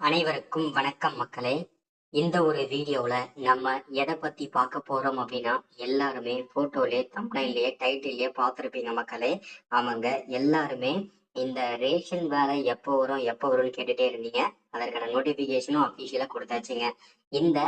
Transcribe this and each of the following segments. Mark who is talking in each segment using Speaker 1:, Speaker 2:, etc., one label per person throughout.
Speaker 1: அனைவருக்கும் வணக்கம் மக்களே. இந்த ஒரு வீடியோல நம்ம எதை பத்தி பார்க்க போறோம் அப்படின்னா, எல்லாருமே போட்டோலயே தம்ப்நெயில்லயே டைட்டில்லயே பார்த்திருப்பீங்க மக்களே. ஆமாங்க, எல்லாருமே இந்த ரேஷன் வேலை எப்போ வரும்னு கேட்டுட்டே இருந்தீங்க. அதற்கான நோட்டிபிகேஷனும் அபிஷியலா கொடுத்தாச்சுங்க. இந்த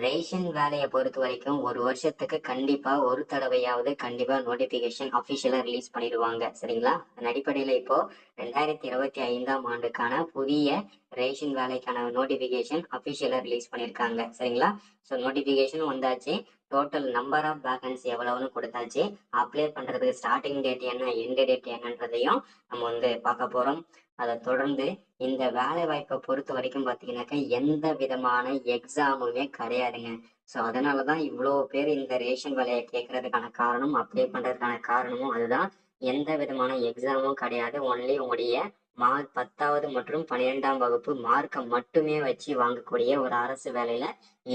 Speaker 1: ரேஷன் வேலையை பொறுத்த வரைக்கும் ஒரு வருஷத்துக்கு கண்டிப்பா ஒரு தடவையாவது கண்டிப்பா நோட்டிபிகேஷன் அபிஷியலா ரிலீஸ் பண்ணிடுவாங்க. சரிங்களா? அதன் அடிப்படையில இப்போ 2025ஆம் ஆண்டுக்கான புதிய ரேஷன் வேலைக்கான நோட்டிபிகேஷன் அபிஷியலா ரிலீஸ் பண்ணியிருக்காங்க. சரிங்களா? ஸோ நோட்டிபிகேஷன் வந்தாச்சு. டோட்டல் நம்பர் ஆஃப் வேகன்சி எவ்வளவுன்னு கொடுத்தாச்சு. அப்ளை பண்றதுக்கு ஸ்டார்டிங் டேட் என்ன, எண்ட் டேட் என்னன்றதையும் நம்ம பார்க்க போறோம். அதை தொடர்ந்து இந்த வேலை வாய்ப்பை பொறுத்த வரைக்கும் பார்த்தீங்கன்னாக்கா எந்த விதமான எக்ஸாமுமே கிடையாதுங்க. ஸோ அதனாலதான் இவ்வளோ பேர் இந்த ரேஷன் வேலையை கேட்கறதுக்கான காரணம், அப்ளை பண்றதுக்கான காரணமும் அதுதான். எந்த விதமான எக்ஸாமும் கிடையாது. ஒன்லி உங்களுடைய மார்க் 10வது மற்றும் 12ஆம் வகுப்பு மார்க்கை மட்டுமே வச்சு வாங்கக்கூடிய ஒரு அரசு வேலையில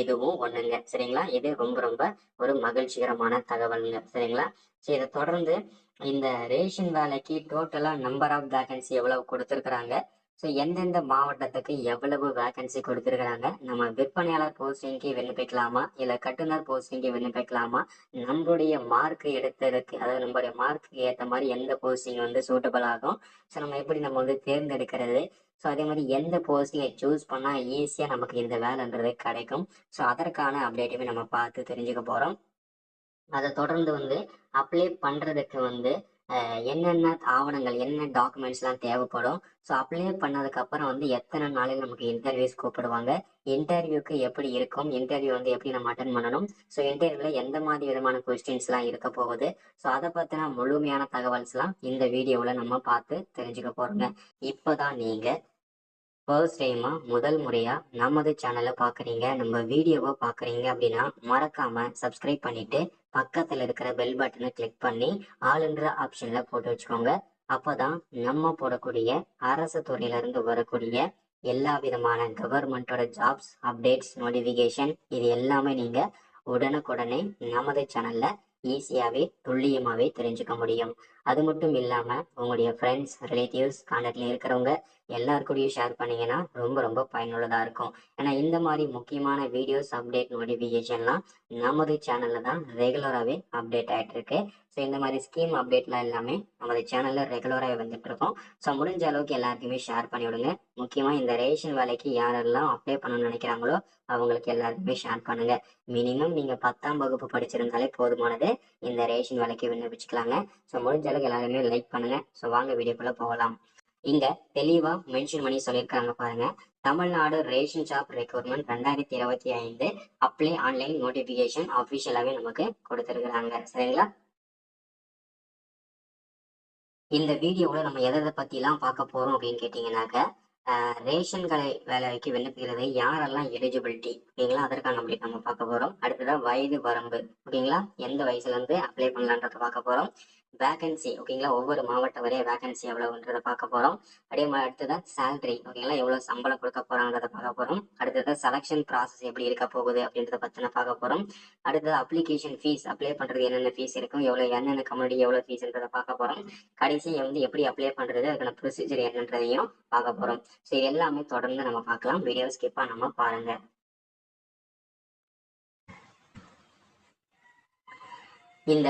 Speaker 1: இதுவும் ஒண்ணுங்க. சரிங்களா? இது ரொம்ப ரொம்ப ஒரு மகிழ்ச்சிகரமான தகவலுங்க. சரிங்களா? சரி, இதை தொடர்ந்து இந்த ரேஷன் வேலைக்கு டோட்டலா நம்பர் ஆஃப் வேகன்சி எவ்வளவு கொடுத்திருக்கிறாங்க, ஸோ எந்தெந்த மாவட்டத்துக்கு எவ்வளவு வேகன்சி கொடுத்திருக்கிறாங்க, நம்ம விற்பனையாளர் போஸ்டிங்க்கு விண்ணப்பிக்கலாமா இல்ல கட்டுனர் போஸ்டிங்க்கு விண்ணப்பிக்கலாமா, நம்மளுடைய மார்க் எடுத்ததுக்கு அதாவது நம்மளுடைய மார்க்கு ஏற்ற மாதிரி எந்த போஸ்டிங் சூட்டபிள் ஆகும், ஸோ நம்ம எப்படி தேர்ந்தெடுக்கிறது, ஸோ அதே மாதிரி எந்த போஸ்டிங்கை சூஸ் பண்ணா ஈஸியா நமக்கு இந்த வேலைன்றது கிடைக்கும், ஸோ அதற்கான அப்டேட்டுமே நம்ம பார்த்து தெரிஞ்சுக்க போறோம். அதை தொடர்ந்து அப்ளை பண்றதுக்கு என்னென்ன ஆவணங்கள், என்ன டாக்குமெண்ட்ஸ்லாம் தேவைப்படும், ஸோ அப்ளை பண்ணதுக்கு அப்புறம் எத்தனை நாளில் நமக்கு இன்டர்வியூஸ் கூப்பிடுவாங்க, இன்டர்வியூக்கு எப்படி இருக்கும், இன்டர்வியூ எப்படி நம்ம அட்டன் பண்ணணும், ஸோ இன்டர்வியூல எந்த மாதிரி விதமான கொஸ்டின்ஸ்லாம் இருக்க போகுது, ஸோ அதை பற்றின முழுமையான தகவல்ஸ்லாம் இந்த வீடியோவில் நம்ம பார்த்து தெரிஞ்சுக்க போறோங்க. இப்போதான் நீங்க ஃபர்ஸ்ட் டைமா முதல் முறையா நமது சேனலை பாக்குறீங்க, நம்ம வீடியோவை பாக்குறீங்க அப்படின்னா மறக்காம சப்ஸ்கிரைப் பண்ணிட்டு பக்கத்துல இருக்கிற பெல் பட்டனை கிளிக் பண்ணி ஆளுன்ற ஆப்ஷன்ல போட்டு வச்சுக்கோங்க. அப்பதான் நம்ம போடக்கூடிய அரசு துறையில இருந்து வரக்கூடிய எல்லா விதமான கவர்மெண்டோட ஜாப்ஸ் அப்டேட்ஸ் நோட்டிபிகேஷன் இது எல்லாமே நீங்க உடனுக்குடனே நமது சேனல்ல ஈஸியாவே துல்லியமாவே தெரிஞ்சுக்க முடியும். அது மட்டும் இல்லாம உங்களுடைய ஃப்ரெண்ட்ஸ் ரிலேட்டிவ்ஸ் கான்டாக்ட்ல இருக்கிறவங்க எல்லாருக்கூடயும் ஷேர் பண்ணீங்கன்னா ரொம்ப ரொம்ப பயனுள்ளதா இருக்கும். ஏன்னா இந்த மாதிரி முக்கியமான வீடியோஸ் அப்டேட் நோட்டிபிகேஷன்லாம் நமது சேனல்ல தான் ரெகுலராகவே அப்டேட் ஆயிட்டு இருக்கு. ஸோ இந்த மாதிரி ஸ்கீம் அப்டேட்லாம் எல்லாமே நமது சேனல்ல ரெகுலராகவே வந்துட்டு இருக்கோம். ஸோ முடிஞ்ச அளவுக்கு எல்லாருக்குமே ஷேர் பண்ணி விடுங்க. முக்கியமா இந்த ரேஷன் வேலைக்கு யாரெல்லாம் அப்ளை பண்ணணும்னு நினைக்கிறாங்களோ அவங்களுக்கு எல்லாருக்குமே ஷேர் பண்ணுங்க. மினிமம் நீங்க 10ஆம் வகுப்பு படிச்சிருந்தாலே போதுமானது, இந்த ரேஷன் வேலைக்கு விண்ணப்பிச்சுக்கலாங்க. ஸோ முடிஞ்ச அளவுக்கு எல்லாருமே லைக் பண்ணுங்க. ஸோ வாங்க வீடியோக்குள்ள போகலாம். இங்க தெளிவா மென்ஷன் பண்ணி சொல்லியிருக்காங்க பாருங்க. Tamil Nadu ration shop recruitment 2025 apply online notification அபிஷியலாவே நமக்கு கொடுத்திருக்கிறாங்க. சரிங்களா? இந்த வீடியோவில் நம்ம எதை பற்றிலாம் பார்க்க போகிறோம் அப்படின்னு கேட்டிங்கனாக்க, ரேஷன் கடை வேலைக்கு விண்ணப்பிக்கிறது யாரெல்லாம் எலிஜிபிலிட்டி ஓகேங்களா, அதற்கான அப்டேட் நம்ம பார்க்க போகிறோம். அடுத்ததான் வயது வரம்பு ஓகேங்களா, எந்த வயசுலேருந்து அப்ளை பண்ணலான்றதை பார்க்க போகிறோம். வேகன்சி ஓகேங்களா, ஒவ்வொரு மாவட்ட வரைய வேகன்சி எவ்வளவுன்றதை பார்க்க போகிறோம். அதே மாதிரி அடுத்ததான் சேலரி ஓகேங்களா, எவ்வளோ சம்பளம் கொடுக்க போகிறாங்கிறத பார்க்க போகிறோம். அடுத்ததான் செலெக்ஷன் ப்ராசஸ் எப்படி இருக்க போகுது அப்படின்றத பற்றின பார்க்க போகிறோம். அடுத்தது அப்ளிகேஷன் ஃபீஸ், அப்ளை பண்ணுறது என்னென்ன ஃபீஸ் இருக்கும், எவ்வளோ என்னென்ன கம்யூனிட்டி எவ்வளோ ஃபீஸ்ன்றதை பார்க்க போகிறோம். கடைசி எப்படி அப்ளை பண்றது, அதுக்கான ப்ரொசீஜர் என்னன்றதையும் பார்க்க போறோம். ஸோ இது எல்லாமே தொடர்ந்து நம்ம பார்க்கலாம். வீடியோ ஸ்கிப் பண்ணாம பாருங்க. இந்த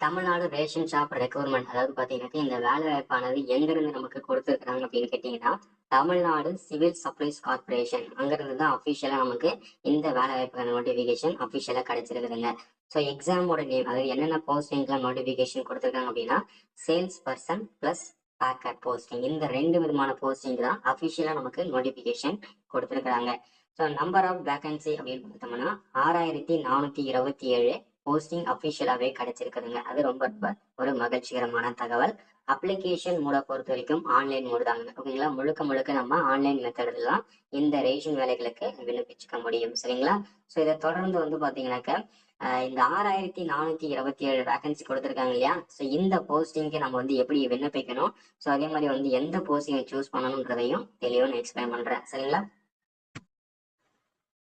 Speaker 1: தமிழ்நாடு ரேஷன் ஷாப் ரெக்ரூட்மெண்ட் அதாவது பாத்தீங்கன்னா இந்த வேலை வாய்ப்பானது எங்கிருந்து நமக்கு கொடுத்துருக்காங்க அப்படின்னு கேட்டீங்கன்னா, தமிழ்நாடு சிவில் சப்ளைஸ் கார்பரேஷன் அங்கிருந்து தான் அபிஷியலா நமக்கு இந்த வேலை வாய்ப்புக்கான நோட்டிபிகேஷன் அபிஷியலா கிடைச்சிருக்குதுங்க. ஸோ எக்ஸாமோட நேம் அதாவது என்னென்ன போஸ்டிங்லாம் நோட்டிபிகேஷன் கொடுத்துருக்காங்க அப்படின்னா, sales person plus Baker posting, இந்த 2 விதமான போஸ்டிங் தான் அபிஷியலா நமக்கு நோட்டிபிகேஷன் கொடுத்துருக்காங்க. ஸோ நம்பர் ஆஃப் வேகன்சி அப்படின்னு பார்த்தோம்னா 6427 போஸ்டிங் அபிஷியலாவே கிடைச்சிருக்குதுங்க. அது ரொம்ப ரொம்ப ஒரு மகிழ்ச்சிகரமான தகவல். அப்ளிகேஷன் மோட பொறுத்த வரைக்கும் ஆன்லைன் மோடு தாங்க ஓகேங்களா. முழுக்க முழுக்க நம்ம ஆன்லைன் மெத்தடில் தான் இந்த ரேஷன் வேலைகளுக்கு விண்ணப்பிச்சுக்க முடியும். சரிங்களா? ஸோ இதை தொடர்ந்து பாத்தீங்கன்னாக்க இந்த 6427 வேகன்சி கொடுத்துருக்காங்க இல்லையா, ஸோ இந்த போஸ்டிங்க்கு நம்ம எப்படி விண்ணப்பிக்கணும், ஸோ அதே மாதிரி எந்த போஸ்டிங்கை சூஸ் பண்ணணுன்றதையும் தெளிவாக நான் எக்ஸ்பிளைன் பண்றேன். சரிங்களா?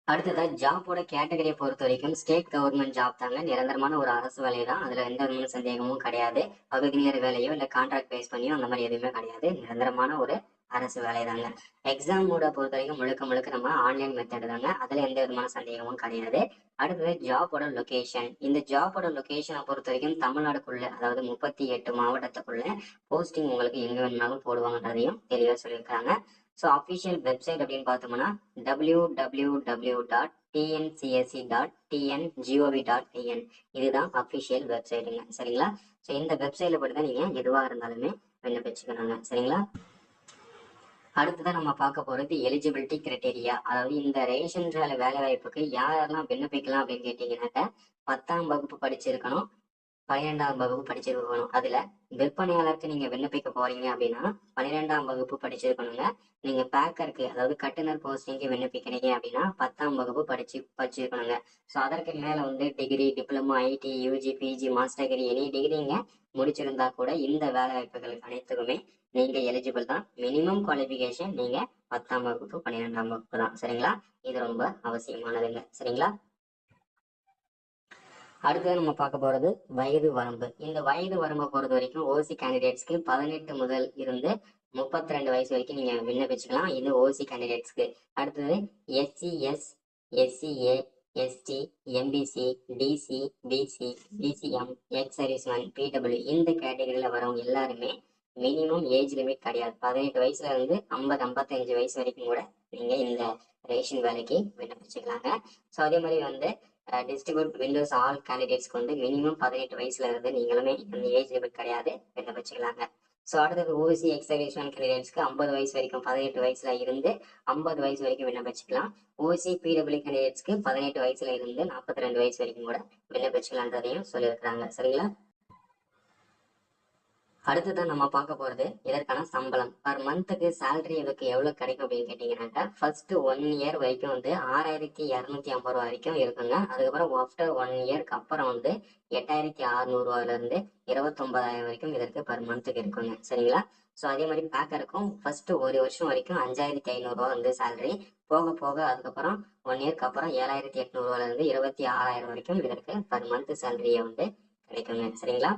Speaker 1: அடுத்ததா ஜாபோட கேட்டகரியை பொறுத்த வரைக்கும் ஸ்டேட் கவர்மெண்ட் ஜாப் தாங்க, நிரந்தரமான ஒரு அரசு வேலை தான். அதுல எந்த விதமான சந்தேகமும் கிடையாது. பகுதி நேர வேலையோ இல்ல கான்ட்ராக்ட் பேஸ் பண்ணியோ அந்த மாதிரி எதுவுமே கிடையாது. நிரந்தரமான ஒரு அரசு வேலை தாங்க. எக்ஸாமோட பொறுத்த வரைக்கும் முழுக்க முழுக்க நம்ம ஆன்லைன் மெத்தட் தாங்க. அதுல எந்த விதமான சந்தேகமும் கிடையாது. அடுத்தது ஜாபோட லொகேஷன். இந்த ஜாபோட லொகேஷனை பொறுத்த வரைக்கும் தமிழ்நாடுக்குள்ள, அதாவது 38 மாவட்டத்துக்குள்ள போஸ்டிங் உங்களுக்கு எங்க வேணும்னாலும் போடுவாங்கன்றதையும் தெளிவா சொல்லியிருக்காங்க. ஸோ அஃபிஷியல் வெப்சைட் அப்படின்னு பார்த்தோம்னா www.tncsc.tngov.in இதுதான் அஃபிஷியல் வெப்சைட்டுங்க. சரிங்களா? ஸோ இந்த வெப்சைட்ல படி தான் நீங்க எதுவாக இருந்தாலுமே விண்ணப்பிச்சுக்கணுங்க. சரிங்களா? அடுத்ததான் நம்ம பார்க்க போறது எலிஜிபிலிட்டி கிரைட்டீரியா. அதாவது இந்த ரேஷன் வேலை வாய்ப்புக்கு யாரெல்லாம் விண்ணப்பிக்கலாம் அப்படின்னு கேட்டீங்கன்னாக்க 10ஆம் வகுப்பு படிச்சிருக்கணும், 12ஆம் வகுப்பு படிச்சிருக்கணும். அதுல விற்பனையாளருக்கு நீங்க விண்ணப்பிக்க போறீங்க அப்படின்னா 12ஆம் வகுப்பு படிச்சிருக்கணுங்க. நீங்க பேக்கருக்கு, அதாவது கட்டுனர் போஸ்டிங்க்கு விண்ணப்பிக்கிறீங்க அப்படின்னா 10ஆம் வகுப்பு படிச்சிருக்கணுங்க. ஸோ அதற்கு மேல வந்து degree, diploma, IT, UG, PG, master degree, any டிகிரிங்க முடிச்சிருந்தா கூட இந்த வேலை வாய்ப்புகளுக்கு அனைத்துக்குமே நீங்க எலிஜிபிள் தான். மினிமம் குவாலிபிகேஷன் நீங்க 10ஆம் வகுப்பு, 12ஆம் வகுப்பு தான். சரிங்களா? இது ரொம்ப அவசியமானதுங்க. சரிங்களா? அடுத்தது நம்ம பார்க்க போறது வயது வரம்பு. இந்த வயது வரம்பை பொறுத்த வரைக்கும் ஓசி கேண்டிடேட்ஸ்க்கு 18 முதல் இருந்து 32 வயசு வரைக்கும் நீங்க விண்ணப்பிச்சுக்கலாம். இது ஓசி கேண்டிடேட்ஸ்க்கு. அடுத்தது எஸ்சிஎஸ், SCA, ST, MBC, DC, BC, BCM, ex serviceman, PW இந்த கேட்டகரியில வரவங்க எல்லாருமே மினிமம் ஏஜ் லிமிட் கிடையாது. 18 வயசுல இருந்து 50, 55 வயசு வரைக்கும் கூட நீங்க இந்த ரேஷன் வேலைக்கு விண்ணப்பிச்சுக்கலாங்க. ஸோ அதே மாதிரி வந்து டிஸ்ட்ரிபியூட் விண்டோஸ் ஆல் கேண்டிடேட்ஸ்க்கு வந்து மினிமம் 18 வயசுல இருந்து நீங்களுமே இந்த ஏஜ் லிமிட் கிடையாது, விண்ணப்பிச்சுக்கலாங்க. ஸோ அடுத்தது ஓசி எக்ஸ் சர்வீஸ்மேன் கேண்டிடேட்ஸ்க்கு 50 வயசு வரைக்கும், 18 வயசுல இருந்து 50 வயசு வரைக்கும் விண்ணப்பிச்சுக்கலாம். ஓசி பிடபிள்யூ கேண்டிடேட்ஸ்க்கு 18 வயசுல இருந்து 42 வயசு வரைக்கும் கூட விண்ணப்பிச்சுக்கலான்றதையும் சொல்லியிருக்கிறாங்க. சரிங்களா? அடுத்ததான் நம்ம பார்க்க போறது இதற்கான சம்பளம். பர் மந்த்துக்கு சேலரி இதுக்கு எவ்வளவு கிடைக்கும் அப்படின்னு கேட்டீங்கன்னாக்கா, ஃபர்ஸ்ட் 1 இயர் வரைக்கும் வந்து 6250 ரூபா வரைக்கும் இருக்குங்க. அதுக்கப்புறம் ஆஃப்டர் 1 இயர்க்கு அப்புறம் வந்து 8600 ரூபாயில இருந்து 29000 வரைக்கும் இதற்கு பர் மந்த்துக்கு இருக்குங்க. சரிங்களா? ஸோ அதே மாதிரி பேக்கருக்கும் ஃபர்ஸ்ட் 1 வருஷம் வரைக்கும் 5500 ரூபா வந்து சேலரி. போக போக அதுக்கப்புறம் 1 இயர்க்கு அப்புறம் 7800 ரூபாயில இருந்து 26000 வரைக்கும் இதற்கு பர் மந்த் சேலரியை வந்து கிடைக்குங்க. சரிங்களா?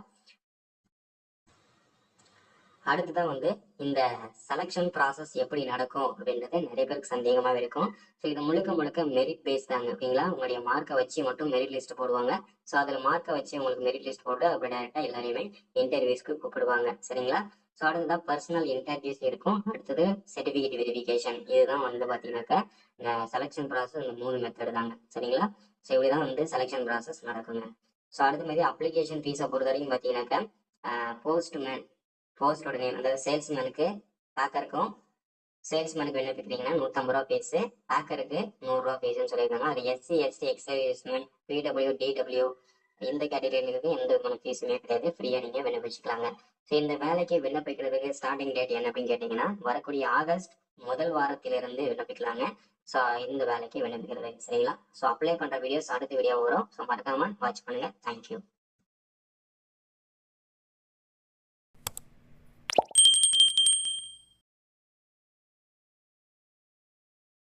Speaker 1: அடுத்ததான் வந்து இந்த செலெக்ஷன் ப்ராசஸ் எப்படி நடக்கும் அப்படின்றது நிறைய பேருக்கு சந்தேகமாக இருக்கும். ஸோ இது முழுக்க முழுக்க மெரிட் பேஸ் தாங்க. ஓகேங்களா? உங்களுடைய மார்க்கை வச்சு மட்டும் மெரிட் லிஸ்ட் போடுவாங்க. ஸோ அதில் மார்க்கை வச்சு உங்களுக்கு மெரிட் லிஸ்ட் போட்டு அப்படி டேரெக்டாக எல்லாரையுமே இன்டர்வியூஸ்க்கு கூப்பிடுவாங்க. சரிங்களா? ஸோ அடுத்ததான் பர்சனல் இன்டர்வியூஸ் இருக்கும். அடுத்தது சர்டிஃபிகேட் வெரிஃபிகேஷன். இதுதான் வந்து பார்த்தீங்கன்னாக்கா செலெக்ஷன் ப்ராசஸ் இந்த 3 மெத்தட் தாங்க. சரிங்களா? ஸோ இப்படிதான் வந்து செலெக்ஷன் ப்ராசஸ் நடக்குங்க. ஸோ அடுத்த மாதிரி அப்ளிகேஷன் ஃபீஸை பொறுத்த வரைக்கும் பார்த்தீங்கன்னாக்கா போஸ்ட்மேன், போஸ்டோட நேம், அதாவது சேல்ஸ்மேனுக்கு, பேக்கருக்கும் சேல்ஸ்மேனுக்கு விண்ணப்பிக்கிறீங்கன்னா 150 ரூபா ஃபீஸ், பேக்கருக்கு 100 ரூபா ஃபீஸ்னு சொல்லியிருக்காங்க. அது SC, ST, ex serviceman, PW, DW இந்த கேட்டகரியிலுக்கு எந்த விதமான ஃபீஸுமே கிடையாது. ஃப்ரீயா நீங்க விண்ணப்பிச்சுக்கலாங்க. ஸோ இந்த வேலைக்கு விண்ணப்பிக்கிறதுக்கு ஸ்டார்டிங் டேட் என்ன அப்படின்னு கேட்டீங்கன்னா, வரக்கூடிய ஆகஸ்ட் முதல் வாரத்திலிருந்து விண்ணப்பிக்கலாங்க. ஸோ இந்த வேலைக்கு விண்ணப்பிக்கிறது. சரிங்களா? ஸோ அப்ளை பண்ற வீடியோஸ் அடுத்த வீடியோ வரும். ஸோ மறக்காம வாட்ச் பண்ணுங்க. தேங்க்யூ.